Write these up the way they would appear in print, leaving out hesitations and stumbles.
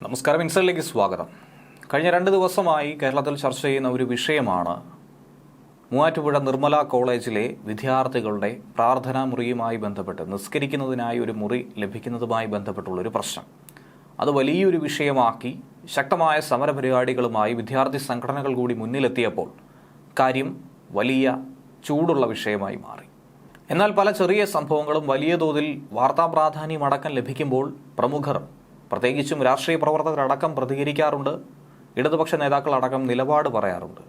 നമസ്കാരം, ഇൻസൈഡിലേക്ക് സ്വാഗതം. കഴിഞ്ഞ 2 ദിവസമായി കേരളത്തിൽ ചർച്ച ചെയ്യുന്ന ഒരു വിഷയമാണ് മൂവാറ്റുപുഴ നിർമ്മല കോളേജിലെ വിദ്യാർത്ഥികളുടെ പ്രാർത്ഥനാ മുറിയുമായി ബന്ധപ്പെട്ട് നിസ്കരിക്കുന്നതിനായി ഒരു മുറി ലഭിക്കുന്നതുമായി ബന്ധപ്പെട്ടുള്ളൊരു പ്രശ്നം. അത് വലിയൊരു വിഷയമാക്കി ശക്തമായ സമരപരിപാടികളുമായി വിദ്യാർത്ഥി സംഘടനകൾ കൂടി മുന്നിലെത്തിയപ്പോൾ കാര്യം വലിയ ചൂടുള്ള വിഷയമായി മാറി. എന്നാൽ പല ചെറിയ സംഭവങ്ങളും വലിയ തോതിൽ വാർത്താ പ്രാധാന്യം അടക്കം ലഭിക്കുമ്പോൾ പ്രമുഖർ, പ്രത്യേകിച്ചും രാഷ്ട്രീയ പ്രവർത്തകരടക്കം പ്രതികരിക്കാറുണ്ട്, ഇടതുപക്ഷ നേതാക്കളടക്കം നിലപാട് പറയാറുണ്ട്.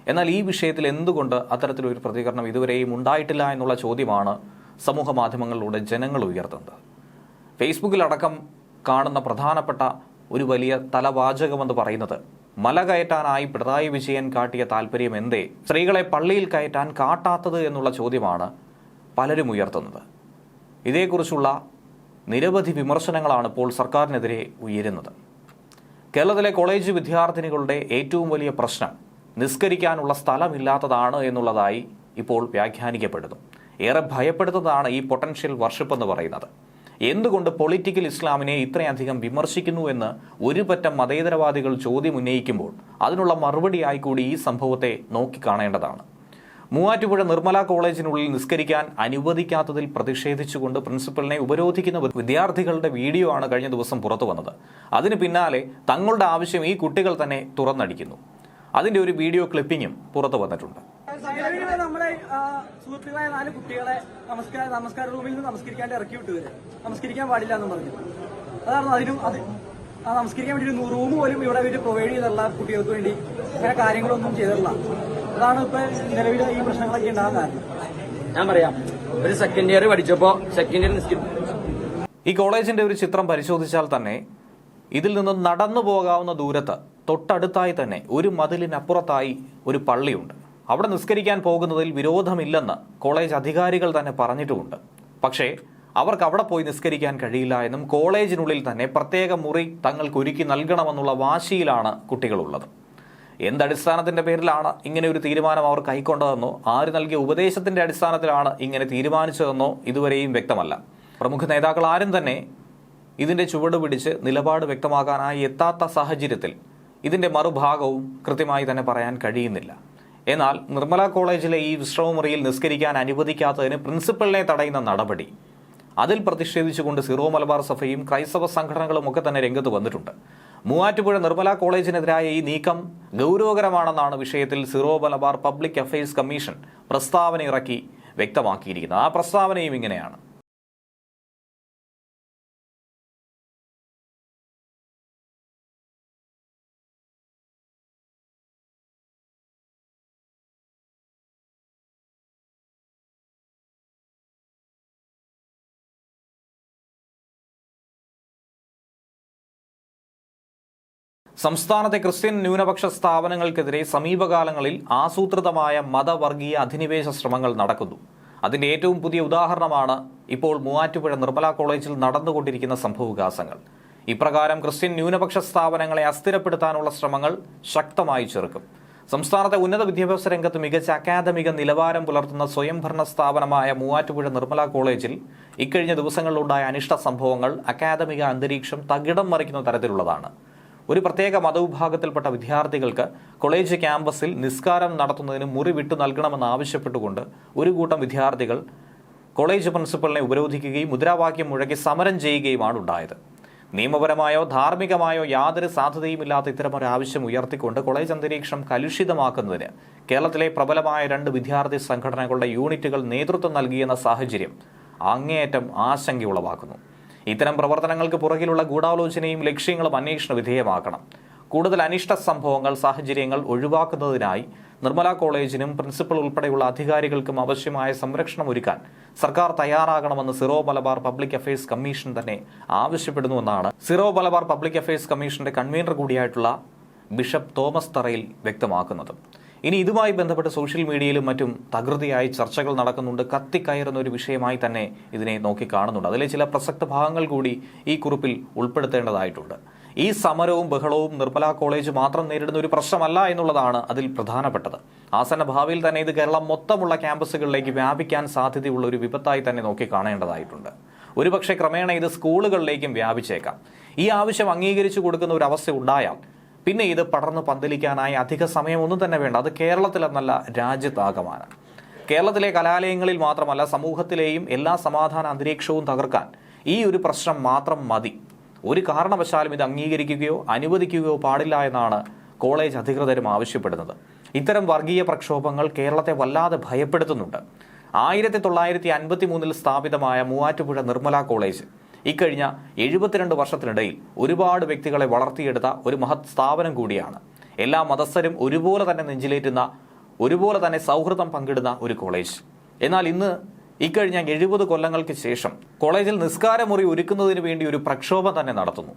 എന്നാൽ ഈ വിഷയത്തിൽ എന്തുകൊണ്ട് അത്തരത്തിലൊരു പ്രതികരണം ഇതുവരെയും ഉണ്ടായിട്ടില്ല എന്നുള്ള ചോദ്യമാണ് സമൂഹ മാധ്യമങ്ങളിലൂടെ ജനങ്ങൾ ഉയർത്തുന്നത്. ഫേസ്ബുക്കിലടക്കം കാണുന്ന പ്രധാനപ്പെട്ട ഒരു വലിയ തലവാചകമെന്ന് പറയുന്നത്, മല കയറ്റാനായി പിണറായി വിജയൻ കാട്ടിയ താല്പര്യം എന്തേ സ്ത്രീകളെ പള്ളിയിൽ കയറ്റാൻ കാട്ടാത്തത് എന്നുള്ള ചോദ്യമാണ് പലരും ഉയർത്തുന്നത്. ഇതേക്കുറിച്ചുള്ള നിരവധി വിമർശനങ്ങളാണ് ഇപ്പോൾ സർക്കാരിനെതിരെ ഉയരുന്നത്. കേരളത്തിലെ കോളേജ് വിദ്യാർത്ഥിനികളുടെ ഏറ്റവും വലിയ പ്രശ്നം നിസ്കരിക്കാനുള്ള സ്ഥലമില്ലാത്തതാണ് എന്നുള്ളതായി ഇപ്പോൾ വ്യാഖ്യാനിക്കപ്പെടുന്നു. ഏറെ ഭയപ്പെടുന്നതാണ് ഈ പൊട്ടൻഷ്യൽ വർഷിപ്പ് എന്ന് പറയുന്നത്. എന്തുകൊണ്ട് പൊളിറ്റിക്കൽ ഇസ്ലാമിനെ ഇത്രയധികം വിമർശിക്കുന്നു എന്ന് ഒരു പറ്റം മതേതരവാദികൾ ചോദ്യം ഉന്നയിക്കുമ്പോൾ അതിനുള്ള മറുപടിയായി കൂടി ഈ സംഭവത്തെ നോക്കിക്കാണേണ്ടതാണ്. മൂവാറ്റുപുഴ നിർമ്മല കോളേജിനുള്ളിൽ നിസ്കരിക്കാൻ അനുവദിക്കാത്തതിൽ പ്രതിഷേധിച്ചുകൊണ്ട് പ്രിൻസിപ്പലിനെ ഉപരോധിക്കുന്ന വിദ്യാർത്ഥികളുടെ വീഡിയോ ആണ് കഴിഞ്ഞ ദിവസം പുറത്തു വന്നത്. അതിന് പിന്നാലെ തങ്ങളുടെ ആവശ്യം ഈ കുട്ടികൾ തന്നെ തുറന്നടിക്കുന്നു. അതിന്റെ ഒരു വീഡിയോ ക്ലിപ്പിങ്ങും പുറത്തു വന്നിട്ടുണ്ട്. നമ്മുടെ സുഹൃത്തുക്കളായ 4 കുട്ടികളെ നമസ്കാര റൂമിൽ നിന്ന് നമസ്കരിക്കാണ്ട് ഇറക്കി വിട്ടുവരെ നമസ്കരിക്കാൻ പാടില്ല എന്ന് പറഞ്ഞു. അതാണ് അതിനും നമസ്കരിക്കാൻ വേണ്ടി ഒരു റൂം പോലും ഇവിടെ വേണ്ടി പ്രൊവൈഡ് ചെയ്തിട്ടുള്ള കുട്ടികൾക്ക് വേണ്ടി അങ്ങനെ കാര്യങ്ങളൊന്നും ചെയ്തിട്ടില്ല. അതാണ് ഇപ്പൊ നിലവിൽ ഈ പ്രശ്നങ്ങളൊക്കെ ഉണ്ടാകാൻ കാരണം. ഞാൻ പറയാം, ഒരു സെക്കൻഡ് ഇയർ പഠിച്ചപ്പോ ഈ കോളേജിന്റെ ഒരു ചിത്രം പരിശോധിച്ചാൽ തന്നെ ഇതിൽ നിന്ന് നടന്നു പോകാവുന്ന ദൂരത്ത് തൊട്ടടുത്തായി തന്നെ ഒരു മതിലിനപ്പുറത്തായി ഒരു പള്ളിയുണ്ട്. അവിടെ നിസ്കരിക്കാൻ പോകുന്നതിൽ വിരോധമില്ലെന്ന് കോളേജ് അധികാരികൾ തന്നെ പറഞ്ഞിട്ടുമുണ്ട്. പക്ഷേ അവർക്ക് അവിടെ പോയി നിസ്കരിക്കാൻ കഴിയില്ല എന്നും കോളേജിനുള്ളിൽ തന്നെ പ്രത്യേക മുറി തങ്ങൾക്ക് ഒരുക്കി നൽകണമെന്നുള്ള വാശിയിലാണ് കുട്ടികളുള്ളത്. എന്തടിസ്ഥാനത്തിന്റെ പേരിലാണ് ഇങ്ങനെ ഒരു തീരുമാനം അവർ കൈക്കൊണ്ടതെന്നോ ആര് നൽകിയ ഉപദേശത്തിന്റെ അടിസ്ഥാനത്തിലാണ് ഇങ്ങനെ തീരുമാനിച്ചതെന്നോ ഇതുവരെയും വ്യക്തമല്ല. പ്രമുഖ നേതാക്കൾ ആരും തന്നെ ഇതിന്റെ ചുവട് പിടിച്ച് നിലപാട് വ്യക്തമാക്കാനായി എത്താത്ത സാഹചര്യത്തിൽ ഇതിന്റെ മറുഭാഗവും കൃത്യമായി തന്നെ പറയാൻ കഴിയുന്നില്ല. എന്നാൽ നിർമ്മല കോളേജിലെ ഈ വിശ്രമമുറിയിൽ നിസ്കരിക്കാൻ അനുവദിക്കാത്തതിന് പ്രിൻസിപ്പലിനെ തടയുന്ന നടപടി, അതിൽ പ്രതിഷേധിച്ചുകൊണ്ട് സിറോ മലബാർ സഭയും ക്രൈസ്തവ സംഘടനകളും ഒക്കെ തന്നെ രംഗത്ത് വന്നിട്ടുണ്ട്. മൂവാറ്റുപുഴ നിർമ്മല കോളേജിനെതിരായ ഈ നീക്കം ഗൗരവകരമാണെന്നാണ് വിഷയത്തിൽ Syro Malabar public affairs commission പ്രസ്താവന ഇറക്കി വ്യക്തമാക്കിയിരിക്കുന്നത്. ആ പ്രസ്താവനയും ഇങ്ങനെയാണ്: സംസ്ഥാനത്തെ ക്രിസ്ത്യൻ ന്യൂനപക്ഷ സ്ഥാപനങ്ങൾക്കെതിരെ സമീപകാലങ്ങളിൽ ആസൂത്രിതമായ മതവർഗീയ അധിനിവേശ ശ്രമങ്ങൾ നടക്കുന്നു. അതിന്റെ ഏറ്റവും പുതിയ ഉദാഹരണമാണ് ഇപ്പോൾ മൂവാറ്റുപുഴ നിർമ്മല കോളേജിൽ നടന്നുകൊണ്ടിരിക്കുന്ന സംഭവവികാസങ്ങൾ. ഇപ്രകാരം ക്രിസ്ത്യൻ ന്യൂനപക്ഷ സ്ഥാപനങ്ങളെ അസ്ഥിരപ്പെടുത്താനുള്ള ശ്രമങ്ങൾ ശക്തമായി ചെറുക്കും. സംസ്ഥാനത്തെ ഉന്നത വിദ്യാഭ്യാസ രംഗത്ത് മികച്ച അക്കാദമിക നിലവാരം പുലർത്തുന്ന സ്വയംഭരണ സ്ഥാപനമായ മൂവാറ്റുപുഴ നിർമ്മല കോളേജിൽ ഇക്കഴിഞ്ഞ ദിവസങ്ങളിലുണ്ടായ അനിഷ്ട സംഭവങ്ങൾ അക്കാദമിക അന്തരീക്ഷം തകിടം മറിക്കുന്ന തരത്തിലുള്ളതാണ്. ഒരു പ്രത്യേക മതവിഭാഗത്തിൽപ്പെട്ട വിദ്യാർത്ഥികൾക്ക് കോളേജ് ക്യാമ്പസിൽ നിസ്കാരം നടത്തുന്നതിന് മുറി വിട്ടു നൽകണമെന്ന് ആവശ്യപ്പെട്ടുകൊണ്ട് ഒരു കൂട്ടം വിദ്യാർത്ഥികൾ കോളേജ് പ്രിൻസിപ്പലിനെ ഉപരോധിക്കുകയും മുദ്രാവാക്യം മുഴക്കി സമരം ചെയ്യുകയുമാണ് ഉണ്ടായത്. നിയമപരമായോ ധാർമ്മികമായോ യാതൊരു സാധ്യതയുമില്ലാത്ത ഇത്തരമൊരു ആവശ്യം ഉയർത്തിക്കൊണ്ട് കോളേജ് അന്തരീക്ഷം കലുഷിതമാക്കുന്നതിന് കേരളത്തിലെ പ്രബലമായ 2 വിദ്യാർത്ഥി സംഘടനകളുടെ യൂണിറ്റുകൾ നേതൃത്വം നൽകിയെന്ന സാഹചര്യം അങ്ങേയറ്റം ആശങ്കയുളവാക്കുന്നു. ഇത്തരം പ്രവർത്തനങ്ങൾക്ക് പുറകിലുള്ള ഗൂഢാലോചനയും ലക്ഷ്യങ്ങളും അന്വേഷണ വിധേയമാക്കണം. കൂടുതൽ അനിഷ്ട സംഭവങ്ങൾ, സാഹചര്യങ്ങൾ ഒഴിവാക്കുന്നതിനായി നിർമ്മല കോളേജിനും പ്രിൻസിപ്പൽ ഉൾപ്പെടെയുള്ള അധികാരികൾക്കും ആവശ്യമായ സംരക്ഷണം ഒരുക്കാൻ സർക്കാർ തയ്യാറാകണമെന്ന് Syro Malabar public affairs commission തന്നെ ആവശ്യപ്പെടുന്നുവെന്നാണ് സിറോ മലബാർ പബ്ലിക് അഫയേഴ്സ് കമ്മീഷന്റെ കൺവീനർ കൂടിയായിട്ടുള്ള ബിഷപ്പ് തോമസ് തറയിൽ വ്യക്തമാക്കുന്നത്. ഇനി ഇതുമായി ബന്ധപ്പെട്ട് സോഷ്യൽ മീഡിയയിലും മറ്റും തകൃതിയായി ചർച്ചകൾ നടക്കുന്നുണ്ട്. കത്തിക്കയറുന്ന ഒരു വിഷയമായി തന്നെ ഇതിനെ നോക്കിക്കാണുന്നുണ്ട്. അതിലെ ചില പ്രസക്ത ഭാഗങ്ങൾ കൂടി ഈ കുറിപ്പിൽ ഉൾപ്പെടുത്തേണ്ടതായിട്ടുണ്ട്. ഈ സമരവും ബഹളവും നിർമ്മല കോളേജ് മാത്രം നേരിടുന്ന ഒരു പ്രശ്നമല്ല എന്നുള്ളതാണ് അതിൽ പ്രധാനപ്പെട്ടത്. ആസന്ന ഭാവിയിൽ തന്നെ ഇത് കേരളം മൊത്തമുള്ള ക്യാമ്പസുകളിലേക്ക് വ്യാപിക്കാൻ സാധ്യതയുള്ള ഒരു വിപത്തായി തന്നെ നോക്കിക്കാണേണ്ടതായിട്ടുണ്ട്. ഒരുപക്ഷെ ക്രമേണ ഇത് സ്കൂളുകളിലേക്കും വ്യാപിച്ചേക്കാം. ഈ ആവശ്യം അംഗീകരിച്ചു കൊടുക്കുന്ന ഒരു അവസ്ഥ ഉണ്ടായാൽ പിന്നെ ഇത് പടർന്ന് പന്തലിക്കാനായി അധിക സമയമൊന്നും തന്നെ വേണ്ട. അത് കേരളത്തിലെന്നല്ല, രാജ്യത്താകമാനം. കേരളത്തിലെ കലാലയങ്ങളിൽ മാത്രമല്ല, സമൂഹത്തിലെയും എല്ലാ സമാധാന അന്തരീക്ഷവും തകർക്കാൻ ഈ ഒരു പ്രശ്നം മാത്രം മതി. ഒരു കാരണവശാലും ഇത് അംഗീകരിക്കുകയോ അനുവദിക്കുകയോ പാടില്ല എന്നാണ് കോളേജ് അധികൃതരും ആവശ്യപ്പെടുന്നത്. ഇത്തരം വർഗീയ പ്രക്ഷോഭങ്ങൾ കേരളത്തെ വല്ലാതെ ഭയപ്പെടുത്തുന്നുണ്ട്. 1953 സ്ഥാപിതമായ മൂവാറ്റുപുഴ നിർമ്മല കോളേജ് ഇക്കഴിഞ്ഞ 72 വർഷത്തിനിടയിൽ ഒരുപാട് വ്യക്തികളെ വളർത്തിയെടുത്ത ഒരു മഹത് സ്ഥാപനം കൂടിയാണ്. എല്ലാ മതസ്ഥരും ഒരുപോലെ തന്നെ നെഞ്ചിലേറ്റുന്ന, ഒരുപോലെ തന്നെ സൗഹൃദം പങ്കിടുന്ന ഒരു കോളേജ്. എന്നാൽ ഇന്ന് ഇക്കഴിഞ്ഞ 70 കൊല്ലങ്ങൾക്ക് ശേഷം കോളേജിൽ നിസ്കാരമുറി ഒരുക്കുന്നതിന് വേണ്ടി ഒരു പ്രക്ഷോഭം തന്നെ നടത്തുന്നു.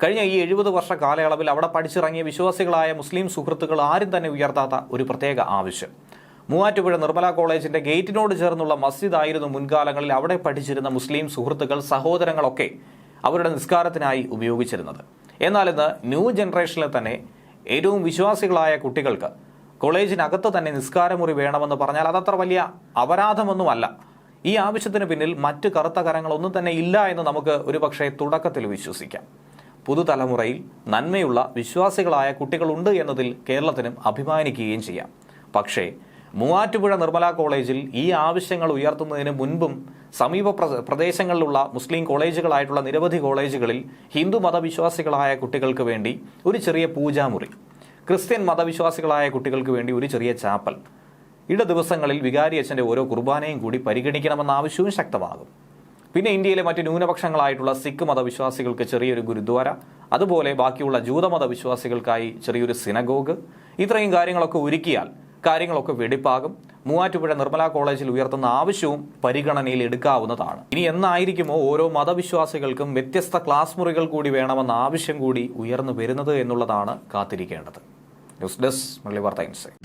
കഴിഞ്ഞ ഈ 70 വർഷ കാലയളവിൽ അവിടെ പഠിച്ചിറങ്ങിയ വിശ്വാസികളായ മുസ്ലിം സുഹൃത്തുക്കൾ ആരും തന്നെ ഉയർത്താത്ത ഒരു പ്രത്യേക ആവശ്യം. മൂവാറ്റുപുഴ നിർമ്മല കോളേജിന്റെ ഗേറ്റിനോട് ചേർന്നുള്ള മസ്ജിദ് ആയിരുന്നു മുൻകാലങ്ങളിൽ അവിടെ പഠിച്ചിരുന്ന മുസ്ലിം സുഹൃത്തുക്കൾ, സഹോദരങ്ങളൊക്കെ അവരുടെ നിസ്കാരത്തിനായി ഉപയോഗിച്ചിരുന്നത്. എന്നാൽ ഇന്ന് ന്യൂ ജനറേഷനിൽ തന്നെ ഏറ്റവും വിശ്വാസികളായ കുട്ടികൾക്ക് കോളേജിനകത്ത് തന്നെ നിസ്കാരമുറി വേണമെന്ന് പറഞ്ഞാൽ അതത്ര വലിയ അപരാധമൊന്നുമല്ല. ഈ ആവശ്യത്തിന് പിന്നിൽ മറ്റ് കറുത്ത കരങ്ങളൊന്നും തന്നെ ഇല്ല എന്ന് നമുക്ക് ഒരുപക്ഷെ തുടക്കത്തിൽ വിശ്വസിക്കാം. പുതുതലമുറയിൽ നന്മയുള്ള വിശ്വാസികളായ കുട്ടികളുണ്ട് എന്നതിൽ കേരളത്തിനും അഭിമാനിക്കുകയും ചെയ്യാം. പക്ഷേ മൂവാറ്റുപുഴ നിർമ്മല കോളേജിൽ ഈ ആവശ്യങ്ങൾ ഉയർത്തുന്നതിന് മുൻപും സമീപ പ്രദേശങ്ങളിലുള്ള മുസ്ലിം കോളേജുകളായിട്ടുള്ള നിരവധി കോളേജുകളിൽ ഹിന്ദു മതവിശ്വാസികളായ കുട്ടികൾക്ക് വേണ്ടി ഒരു ചെറിയ പൂജാമുറി, ക്രിസ്ത്യൻ മതവിശ്വാസികളായ കുട്ടികൾക്ക് വേണ്ടി ഒരു ചെറിയ ചാപ്പൽ, ദിവസങ്ങളിൽ വികാരി അച്ഛൻ്റെ ഓരോ കുർബാനയും കൂടി പരിഗണിക്കണമെന്ന ആവശ്യവും ശക്തമാകും. പിന്നെ ഇന്ത്യയിലെ മറ്റ് ന്യൂനപക്ഷങ്ങളായിട്ടുള്ള സിഖ് മതവിശ്വാസികൾക്ക് ചെറിയൊരു ഗുരുദ്വാര, അതുപോലെ ബാക്കിയുള്ള ജൂതമത വിശ്വാസികൾക്കായി ചെറിയൊരു സിനഗോഗ്, ഇത്രയും കാര്യങ്ങളൊക്കെ ഒരുക്കിയാൽ കാര്യങ്ങളൊക്കെ വെടിപ്പാകും. മൂവാറ്റുപുഴ നിർമ്മല കോളേജിൽ ഉയർത്തുന്ന ആവശ്യവും പരിഗണനയിൽ എടുക്കാവുന്നതാണ്. ഇനി എന്നായിരിക്കുമോ ഓരോ മതവിശ്വാസികൾക്കും വ്യത്യസ്ത ക്ലാസ് മുറികൾ കൂടി വേണമെന്ന ആവശ്യം കൂടി ഉയർന്നു വരുന്നത് എന്നുള്ളതാണ് കാത്തിരിക്കേണ്ടത്. ന്യൂസ് ഡെസ്ക് മലയാളി വാർത്ത ഇൻസൈറ്റ്.